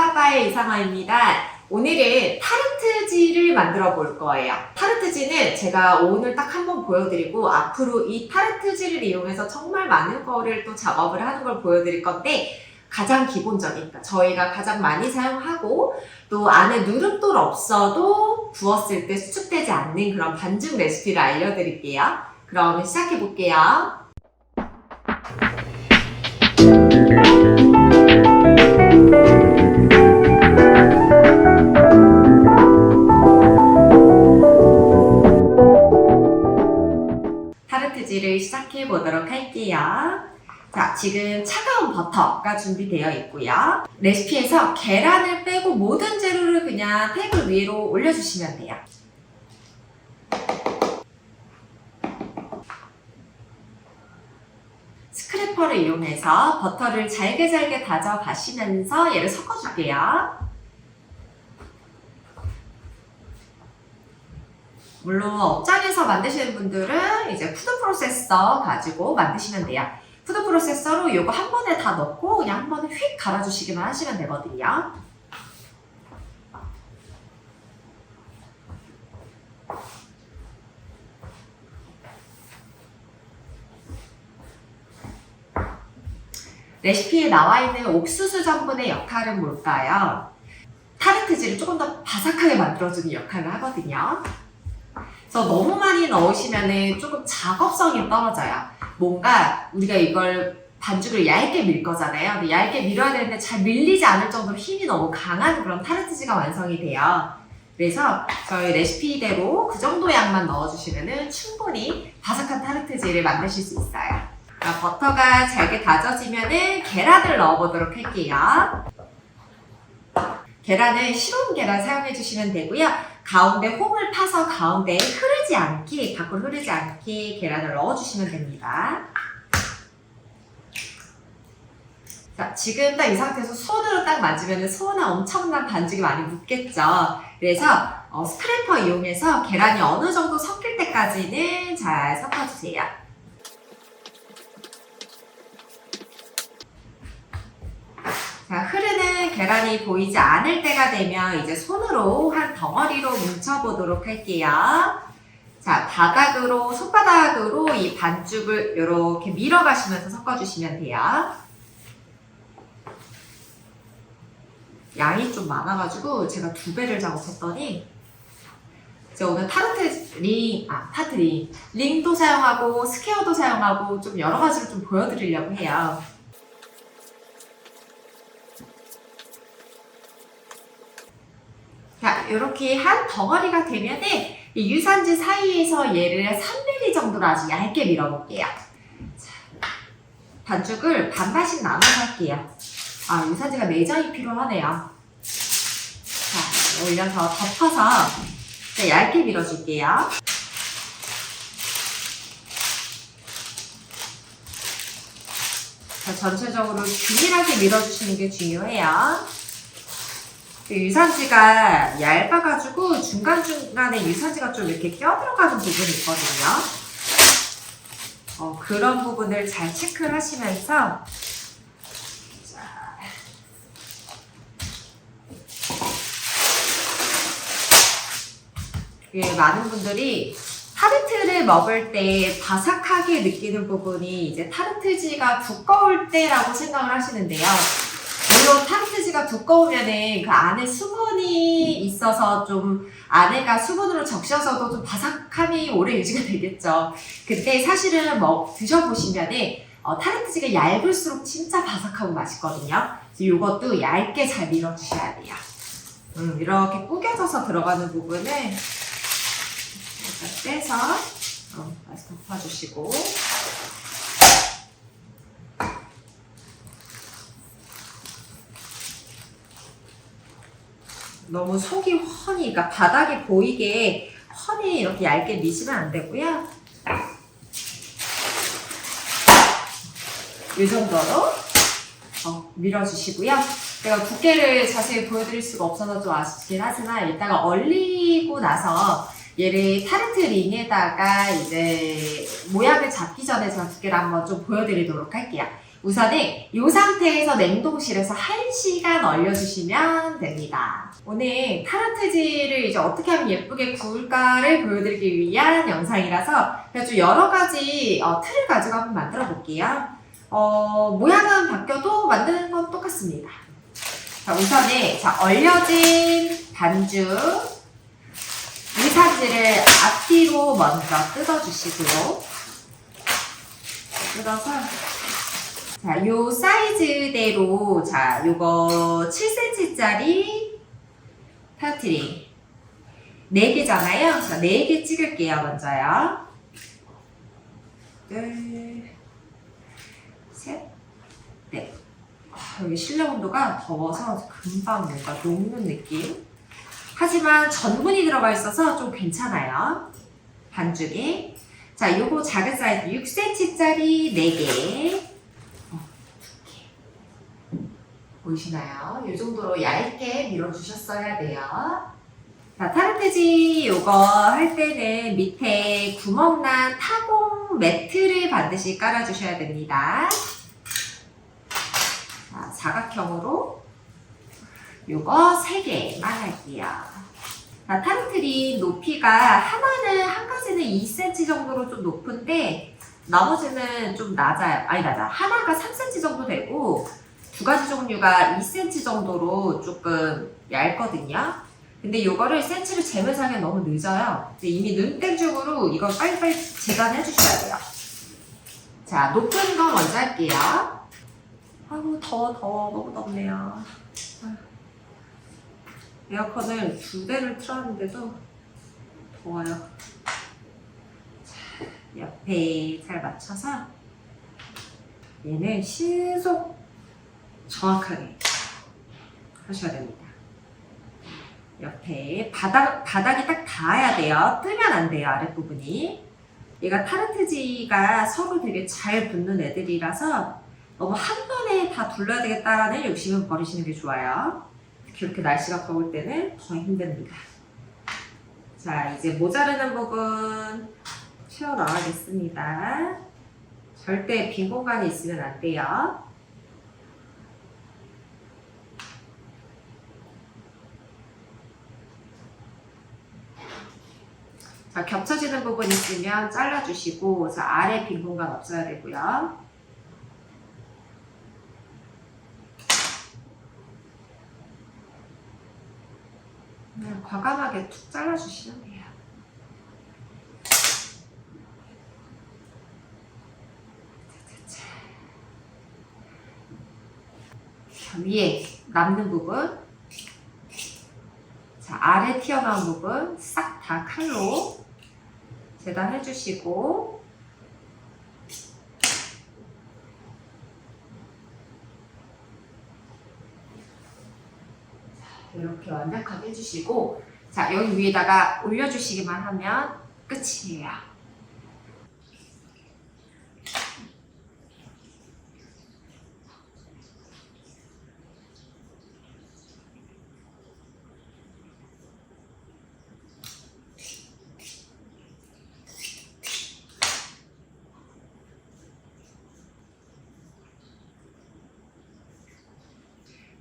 아빠의 이상화입니다. 오늘은 타르트지를 만들어 볼 거예요. 타르트지는 제가 오늘 딱 한번 보여드리고 앞으로 이 타르트지를 이용해서 정말 많은 거를 또 작업을 하는 걸 보여드릴 건데, 가장 기본적인, 그러니까 저희가 가장 많이 사용하고 또 안에 누름돌 없어도 구웠을 때 수축되지 않는 그런 반죽 레시피를 알려드릴게요. 그럼 시작해 볼게요. 타르트지를 시작해 보도록 할게요. 자, 지금 차가운 버터가 준비되어 있고요. 레시피에서 계란을 빼고 모든 재료를 그냥 테이블 위로 올려주시면 돼요. 스크래퍼를 이용해서 버터를 잘게 다져 가시면서 얘를 섞어줄게요. 물론 업장에서 만드시는 분들은 이제 푸드 프로세서 가지고 만드시면 돼요. 푸드 프로세서로 이거 한 번에 다 넣고 그냥 한 번에 휙 갈아주시기만 하시면 되거든요. 레시피에 나와 있는 옥수수 전분의 역할은 뭘까요? 타르트지를 조금 더 바삭하게 만들어주는 역할을 하거든요. 그래서 너무 많이 넣으시면 조금 작업성이 떨어져요. 뭔가 우리가 이걸 반죽을 얇게 밀 거잖아요. 근데 얇게 밀어야 되는데 잘 밀리지 않을 정도로 힘이 너무 강한 그런 타르트지가 완성이 돼요. 그래서 저희 레시피대로 그 정도 양만 넣어주시면 충분히 바삭한 타르트지를 만드실 수 있어요. 자, 버터가 잘게 다져지면 계란을 넣어보도록 할게요. 계란은 식은 계란 사용해 주시면 되고요. 가운데 홈을 파서 가운데에 흐르지 않게, 밖으로 흐르지 않게 계란을 넣어주시면 됩니다. 자, 지금 딱 이 상태에서 손으로 딱 만지면 손에 엄청난 반죽이 많이 묻겠죠. 그래서 스크래퍼 이용해서 계란이 어느 정도 섞일 때까지는 잘 섞어주세요. 자, 흐르는 계란이 보이지 않을 때가 되면 이제 손으로 한 덩어리로 뭉쳐보도록 할게요. 자, 바닥으로, 손바닥으로 이 반죽을 이렇게 밀어가시면서 섞어주시면 돼요. 양이 좀 많아가지고 제가 2배를 작업했더니 제가 오늘 링도 사용하고 스퀘어도 사용하고 좀 여러 가지를 좀 보여드리려고 해요. 자, 이렇게 한 덩어리가 되면은 이 유산지 사이에서 얘를 3mm 정도로 아주 얇게 밀어볼게요. 자, 반죽을 반반씩 나눠서 할게요. 아, 유산지가 내장이 필요하네요. 자, 올려서 덮어서 얇게 밀어줄게요. 자, 전체적으로 균일하게 밀어주시는 게 중요해요. 유산지가 얇아가지고 중간중간에 유산지가 좀 이렇게 껴들어가는 부분이 있거든요. 그런 부분을 잘 체크를 하시면서 많은 분들이 타르트를 먹을 때 바삭하게 느끼는 부분이 이제 타르트지가 두꺼울 때라고 생각을 하시는데요. 물론 타르트지가 두꺼우면은 그 안에 수분이 있어서 좀 안에가 수분으로 적셔서도 좀 바삭함이 오래 유지가 되겠죠. 근데 사실은 드셔보시면은 타르트지가 얇을수록 진짜 바삭하고 맛있거든요. 그래서 이것도 얇게 잘 밀어주셔야 돼요. 이렇게 구겨져서 들어가는 부분을 살짝 빼서 다시 덮어주시고, 너무 속이 훤히, 그러니까 바닥이 보이게 훤히 이렇게 얇게 미시면 안 되고요. 이 정도로 밀어주시고요. 제가 두께를 자세히 보여드릴 수가 없어서 좀 아쉽긴 하지만 이따가 얼리고 나서 얘를 타르트 링에다가 이제 모양을 잡기 전에 제가 두께를 한번 좀 보여드리도록 할게요. 우선은 이 상태에서 냉동실에서 1시간 얼려주시면 됩니다. 오늘 타르트지를 이제 어떻게 하면 예쁘게 구울까를 보여드리기 위한 영상이라서 그냥 좀 여러 가지 틀을 가지고 한번 만들어 볼게요. 모양은 바뀌어도 만드는 건 똑같습니다. 자, 우선은 얼려진 반죽 이산지를 앞뒤로 먼저 뜯어주시고요. 뜯어서 자, 요 사이즈대로 요거 7cm짜리 타르트리 4개잖아요. 자, 4개 찍을게요. 먼저요. 둘, 셋, 넷. 여기 실내 온도가 더워서 금방 뭔가 녹는 느낌. 하지만 전분이 들어가 있어서 좀 괜찮아요. 반죽이. 자, 요거 작은 사이즈 6cm짜리 4개. 보이시나요? 이 정도로 얇게 밀어주셨어야 돼요. 자, 타르트지 요거 할 때는 밑에 구멍난 타공 매트를 반드시 깔아주셔야 됩니다. 자, 사각형으로 요거 3개만 할게요. 자, 타르트리 높이가 하나는 한 가지는 2cm 정도로 좀 높은데 나머지는 좀 낮아요. 아니 낮아. 하나가 3cm 정도 되고 두 가지 종류가 2cm 정도로 조금 얇거든요. 근데 요거를 센치를 재면서 하기엔 너무 늦어요. 이미 눈땡중으로 이걸 빨리빨리 재단해 주셔야 돼요. 자, 높은 거 먼저 할게요. 아우 더워 너무 덥네요. 에어컨을 2대를 틀었는데도 더워요. 자, 옆에 잘 맞춰서 얘는 신속 정확하게 하셔야 됩니다. 옆에 바닥이 딱 닿아야 돼요. 뜨면 안 돼요, 아랫부분이. 얘가 타르트지가 서로 되게 잘 붙는 애들이라서 너무 한 번에 다 둘러야 되겠다는 욕심은 버리시는 게 좋아요. 특히 이렇게 날씨가 더울 때는 더 힘듭니다. 자, 이제 모자르는 부분 튀어나가겠습니다. 절대 빈 공간이 있으면 안 돼요. 자, 겹쳐지는 부분 있으면 잘라주시고, 자, 아래 빈 공간 없어야 되고요. 그냥 과감하게 툭 잘라주시면 돼요. 자, 위에 남는 부분, 자, 아래 튀어나온 부분 싹 다 칼로 재단해 주시고, 이렇게 완벽하게 해주시고, 자, 여기 위에다가 올려주시기만 하면 끝이에요.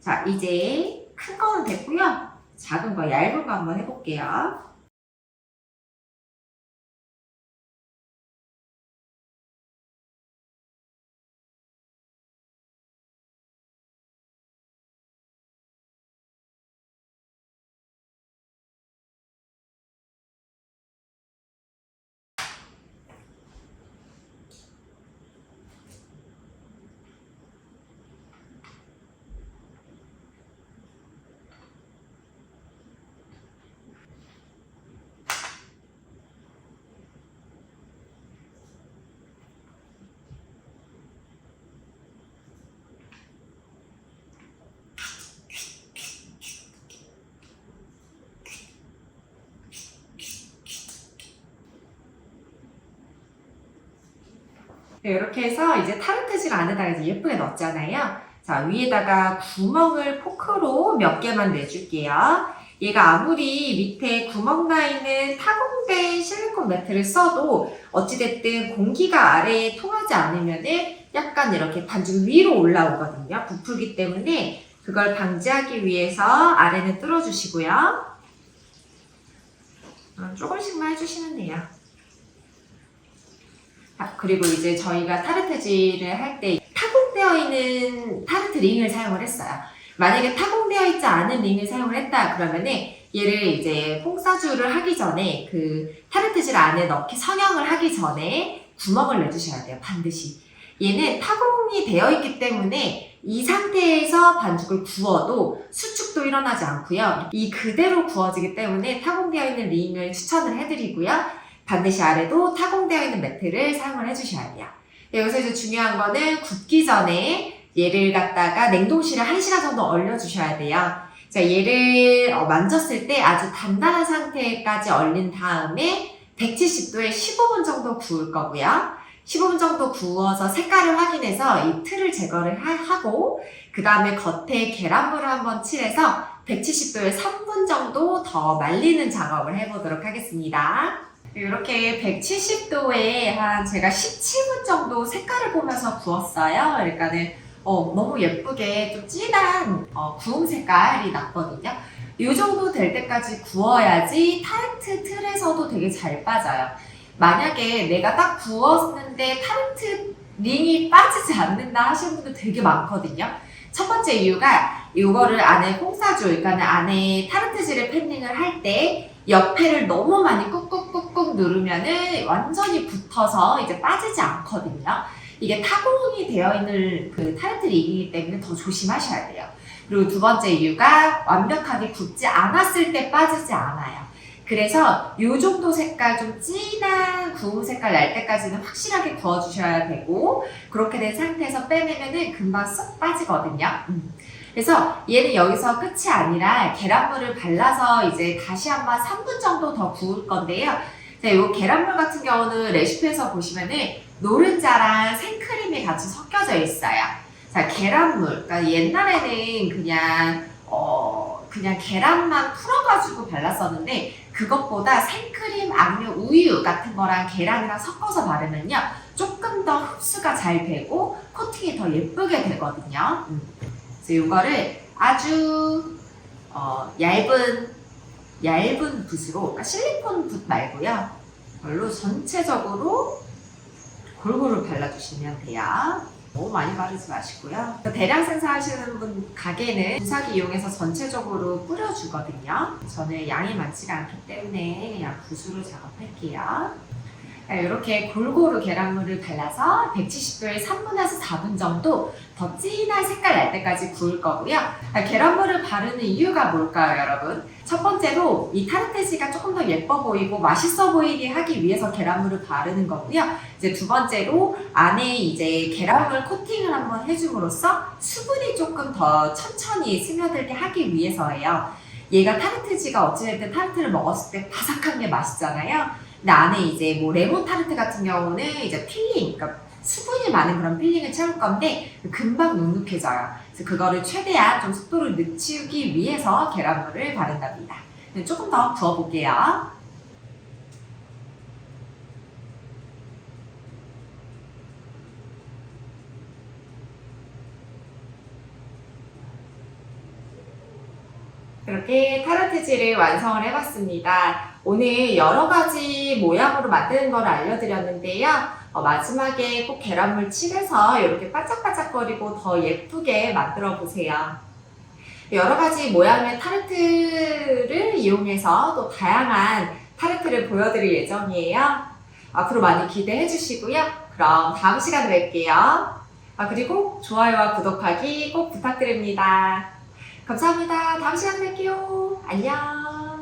자, 이제 큰 거는 됐고요. 작은 거, 얇은 거 한번 해볼게요. 네, 이렇게 해서 이제 타르트질 안에다가 이제 예쁘게 넣었잖아요. 자, 위에다가 구멍을 포크로 몇 개만 내줄게요. 얘가 아무리 밑에 구멍 나 있는 타공된 실리콘 매트를 써도 어찌됐든 공기가 아래에 통하지 않으면은 약간 이렇게 반죽 위로 올라오거든요. 부풀기 때문에 그걸 방지하기 위해서 아래는 뚫어주시고요. 조금씩만 해주시면 돼요. 그리고 이제 저희가 타르트지를 할 때 타공되어 있는 타르트 링을 사용을 했어요. 만약에 타공되어 있지 않은 링을 사용을 했다 그러면은 얘를 이제 퐁사주를 하기 전에 그 타르트질 안에 넣기 성형을 하기 전에 구멍을 내주셔야 돼요. 반드시. 얘는 타공이 되어 있기 때문에 이 상태에서 반죽을 구워도 수축도 일어나지 않고요. 이 그대로 구워지기 때문에 타공되어 있는 링을 추천을 해드리고요. 반드시 아래도 타공되어 있는 매트를 사용을 해주셔야 돼요. 여기서 이제 중요한 거는 굽기 전에 얘를 갖다가 냉동실에 1시간 정도 얼려주셔야 돼요. 자, 얘를 만졌을 때 아주 단단한 상태까지 얼린 다음에 170도에 15분 정도 구울 거고요. 15분 정도 구워서 색깔을 확인해서 이 틀을 제거를 하고 그 다음에 겉에 계란물을 한번 칠해서 170도에 3분 정도 더 말리는 작업을 해보도록 하겠습니다. 이렇게 170도에 한 제가 17분 정도 색깔을 보면서 구웠어요. 그러니까는 너무 예쁘게 좀 진한 구움 색깔이 났거든요. 이 정도 될 때까지 구워야지 타르트 틀에서도 되게 잘 빠져요. 만약에 내가 딱 구웠는데 타르트 링이 빠지지 않는다 하시는 분들 되게 많거든요. 첫 번째 이유가 이거를 안에 퐁사주, 그러니까 안에 타르트지를 팬닝을 할 때 옆에를 너무 많이 꾹꾹꾹꾹 누르면은 완전히 붙어서 이제 빠지지 않거든요. 이게 타공이 되어 있는 그 타르트 링이기 때문에 더 조심하셔야 돼요. 그리고 두 번째 이유가 완벽하게 굽지 않았을 때 빠지지 않아요. 그래서 이 정도 색깔 좀 진한 구운 색깔 날 때까지는 확실하게 구워주셔야 되고 그렇게 된 상태에서 빼내면은 금방 쏙 빠지거든요. 그래서 얘는 여기서 끝이 아니라 계란물을 발라서 이제 다시 한번 3분 정도 더 구울 건데요. 자, 이 계란물 같은 경우는 레시피에서 보시면은 노른자랑 생크림이 같이 섞여져 있어요. 자, 계란물. 그러니까 옛날에는 그냥 계란만 풀어가지고 발랐었는데 그것보다 생크림, 악뮤, 우유 같은 거랑 계란이랑 섞어서 바르면요 조금 더 흡수가 잘 되고 코팅이 더 예쁘게 되거든요. 그래서 이거를 아주 얇은 붓으로, 그러니까 실리콘 붓 말고요, 이걸로 전체적으로 골고루 발라주시면 돼요. 너무 많이 바르지 마시고요. 대량 생산하시는 분 가게는 분사기 이용해서 전체적으로 뿌려주거든요. 저는 양이 많지가 않기 때문에 그냥 붓으로 작업할게요. 이렇게 골고루 계란물을 발라서 170도에 3분에서 4분 정도 더 진한 색깔 날 때까지 구울 거고요. 계란물을 바르는 이유가 뭘까요, 여러분? 첫 번째로 이 타르트지가 조금 더 예뻐 보이고 맛있어 보이게 하기 위해서 계란물을 바르는 거고요. 이제 두 번째로 안에 이제 계란물 코팅을 한번 해줌으로써 수분이 조금 더 천천히 스며들게 하기 위해서예요. 얘가 타르트지가 어찌됐든 타르트를 먹었을 때 바삭한 게 맛있잖아요. 근데 안에 이제 뭐 레몬 타르트 같은 경우는 이제 필링, 그러니까 수분이 많은 그런 필링을 채울 건데 금방 눅눅해져요. 그래서 그거를 최대한 좀 속도를 늦추기 위해서 계란물을 바른답니다. 조금 더 구워볼게요. 이렇게 타르트지를 완성을 해봤습니다. 오늘 여러 가지 모양으로 만드는 걸 알려드렸는데요. 마지막에 꼭 계란물 칠해서 이렇게 반짝반짝거리고 더 예쁘게 만들어 보세요. 여러 가지 모양의 타르트를 이용해서 또 다양한 타르트를 보여드릴 예정이에요. 앞으로 많이 기대해 주시고요. 그럼 다음 시간에 뵐게요. 그리고 좋아요와 구독하기 꼭 부탁드립니다. 감사합니다. 다음 시간에 뵐게요. 안녕.